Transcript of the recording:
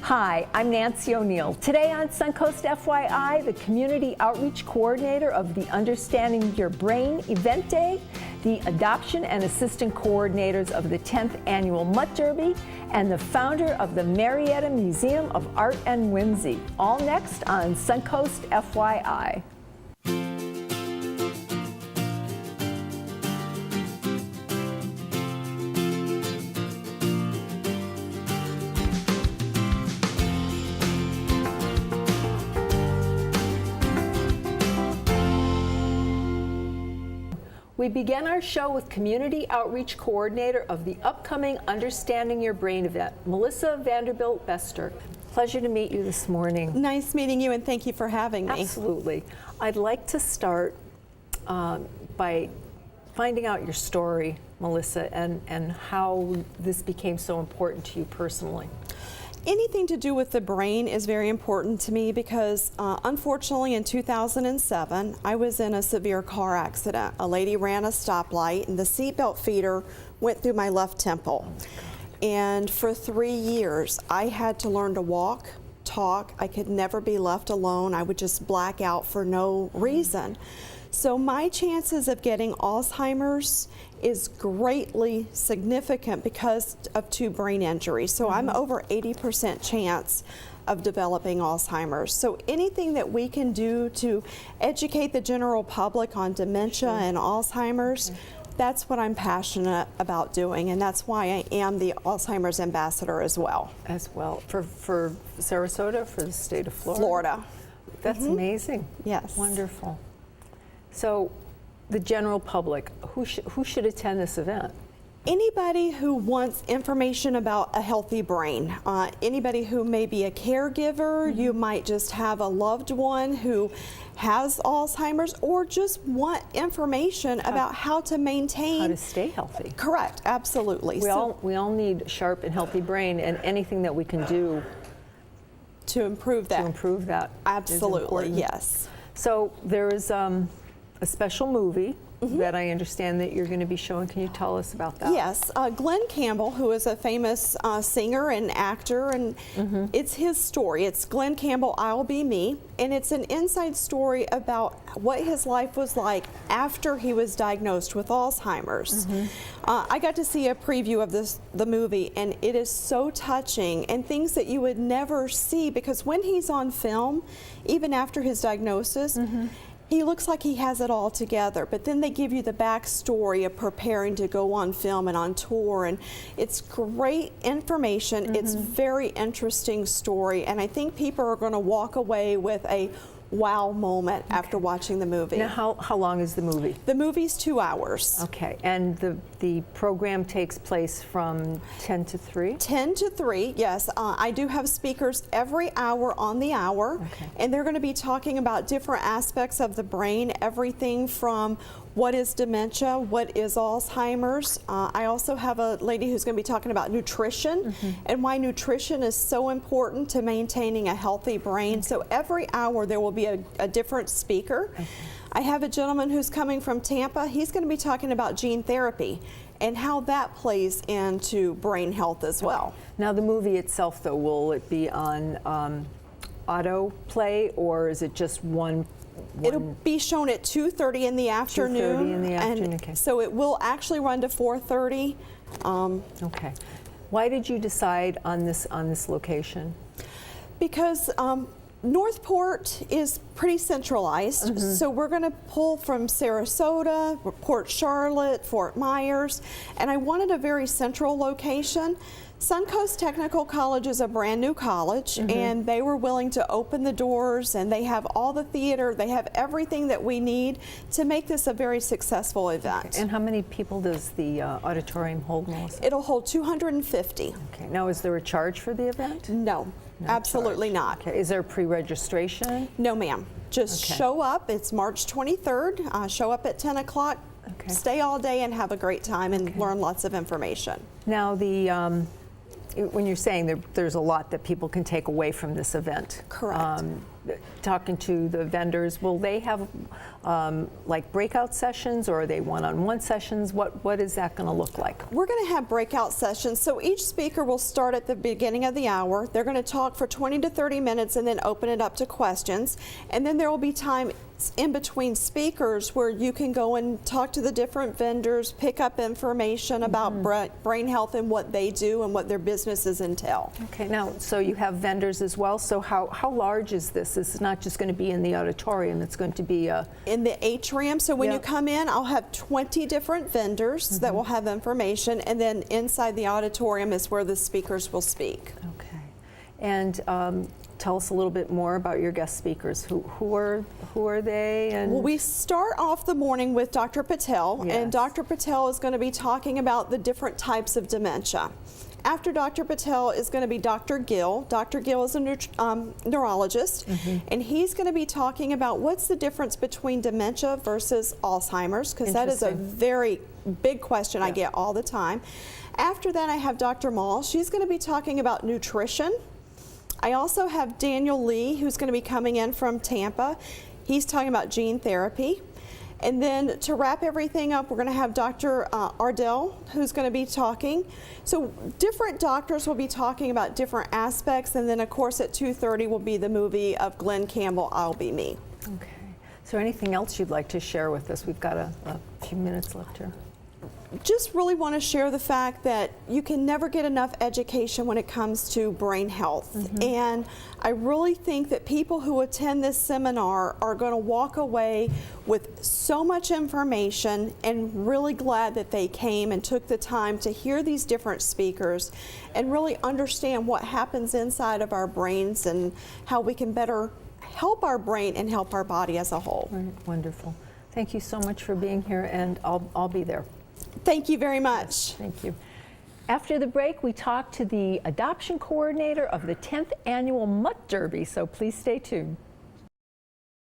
Hi, I'm Nancy O'Neill. Today on Suncoast FYI, the Community Outreach Coordinator of the Understanding Your Brain Event Day, the Adoption and Assistant Coordinators of the 10th Annual Mutt Derby, and the founder of the Marietta Museum of Art and Whimsy. All next on Suncoast FYI. We begin our show with Community Outreach Coordinator of the upcoming Understanding Your Brain event, Melissa Vanderbilt Bestor. Pleasure to meet you this morning. Nice meeting you, and thank you for having me. Absolutely. I'd like to start by finding out your story, Melissa, and how this became so important to you personally. Anything to do with the brain is very important to me because unfortunately in 2007 I was in a severe car accident. A lady ran a stoplight and the seatbelt feeder went through my left temple. And for 3 years I had to learn to walk, talk. I could never be left alone. I would just black out for no reason. So my chances of getting Alzheimer's is greatly significant because of 2 brain injuries. So I'm over 80% chance of developing Alzheimer's. So anything that we can do to educate the general public on dementia and Alzheimer's, that's what I'm passionate about doing, and that's why I am the Alzheimer's ambassador as well. For Sarasota, for the state of Florida? Florida. That's amazing. Yes. Wonderful. So the general public, who should attend this event? Anybody who wants information about a healthy brain. Anybody who may be a caregiver, you might just have a loved one who has Alzheimer's, or just want information about how to maintain. How to stay healthy. Correct, absolutely. We all need a sharp and healthy brain, and anything that we can do to improve that. Absolutely, yes. So there is a special movie that I understand that you're going to be showing. Can you tell us about that? Yes, Glenn Campbell, who is a famous singer and actor, and it's his story. It's Glenn Campbell, I'll Be Me, and it's an inside story about what his life was like after he was diagnosed with Alzheimer's. I got to see a preview of the movie, and it is so touching, and things that you would never see, because when he's on film, even after his diagnosis, he looks like he has it all together, but then they give you the backstory of preparing to go on film and on tour, and it's great information. It's very interesting story, and I think people are going to walk away with a wow moment after watching the movie. Now, how long is the movie? The movie's 2 hours. Okay, and the program takes place from 10 to 3? 10 to 3, yes. I do have speakers every hour on the hour, and they're going to be talking about different aspects of the brain, everything from what is dementia, what is Alzheimer's. I also have a lady who's going to be talking about nutrition and why nutrition is so important to maintaining a healthy brain. So every hour there will be a different speaker. I have a gentleman who's coming from Tampa. He's going to be talking about gene therapy and how that plays into brain health as well. Now the movie itself, though, will it be on autoplay, or is it just one? It'll be shown at 2:30 in the afternoon. 2:30 in the afternoon, and okay. So it will actually run to 4:30. Okay. Why did you decide on this location? Because Northport is pretty centralized, so we're going to pull from Sarasota, Port Charlotte, Fort Myers, and I wanted a very central location. Suncoast Technical College is a brand new college, and they were willing to open the doors, and they have all the theater, they have everything that we need to make this a very successful event. Okay. And how many people does the auditorium hold, Melissa? It'll hold 250. Okay. Now, is there a charge for the event? No, absolutely not. Okay. Is there pre-registration? No, ma'am. Just show up. It's March 23rd. Show up at 10 o'clock. Stay all day and have a great time and learn lots of information. Now, when you're saying there's a lot that people can take away from this event. Correct. Talking to the vendors, will they have like breakout sessions, or are they one-on-one sessions? What is that going to look like? We're going to have breakout sessions. So each speaker will start at the beginning of the hour. They're going to talk for 20 to 30 minutes and then open it up to questions. And then there will be time in between speakers where you can go and talk to the different vendors, pick up information about brain health and what they do and what their businesses entail. Okay, now, so you have vendors as well. So how large is this? It's not just going to be in the auditorium. It's going to be in the atrium. So when Yep. you come in, I'll have 20 different vendors that will have information, and then inside the auditorium is where the speakers will speak. Okay. And tell us a little bit more about your guest speakers. Who are they? And Well, we start off the morning with Dr. Patel, Yes. and Dr. Patel is going to be talking about the different types of dementia. After Dr. Patel is going to be Dr. Gill. Dr. Gill is a neurologist, and he's going to be talking about what's the difference between dementia versus Alzheimer's, because that is a Interesting. very big question I get all the time. After that, I have Dr. Mall. She's going to be talking about nutrition. I also have Daniel Lee, who's going to be coming in from Tampa. He's talking about gene therapy. And then to wrap everything up, we're going to have Dr. Ardell, who's going to be talking. So different doctors will be talking about different aspects. And then, of course, at 2:30 will be the movie of Glenn Campbell, I'll Be Me. Okay. Is there anything else you'd like to share with us? We've got a few minutes left here. Just really want to share the fact that you can never get enough education when it comes to brain health. And I really think that people who attend this seminar are going to walk away with so much information, and really glad that they came and took the time to hear these different speakers and really understand what happens inside of our brains and how we can better help our brain and help our body as a whole. Right. Wonderful. Thank you so much for being here, and I'll be there. Thank you very much. Thank you. After the break, we talk to the adoption coordinator of the 10th annual Mutt Derby, so please stay tuned.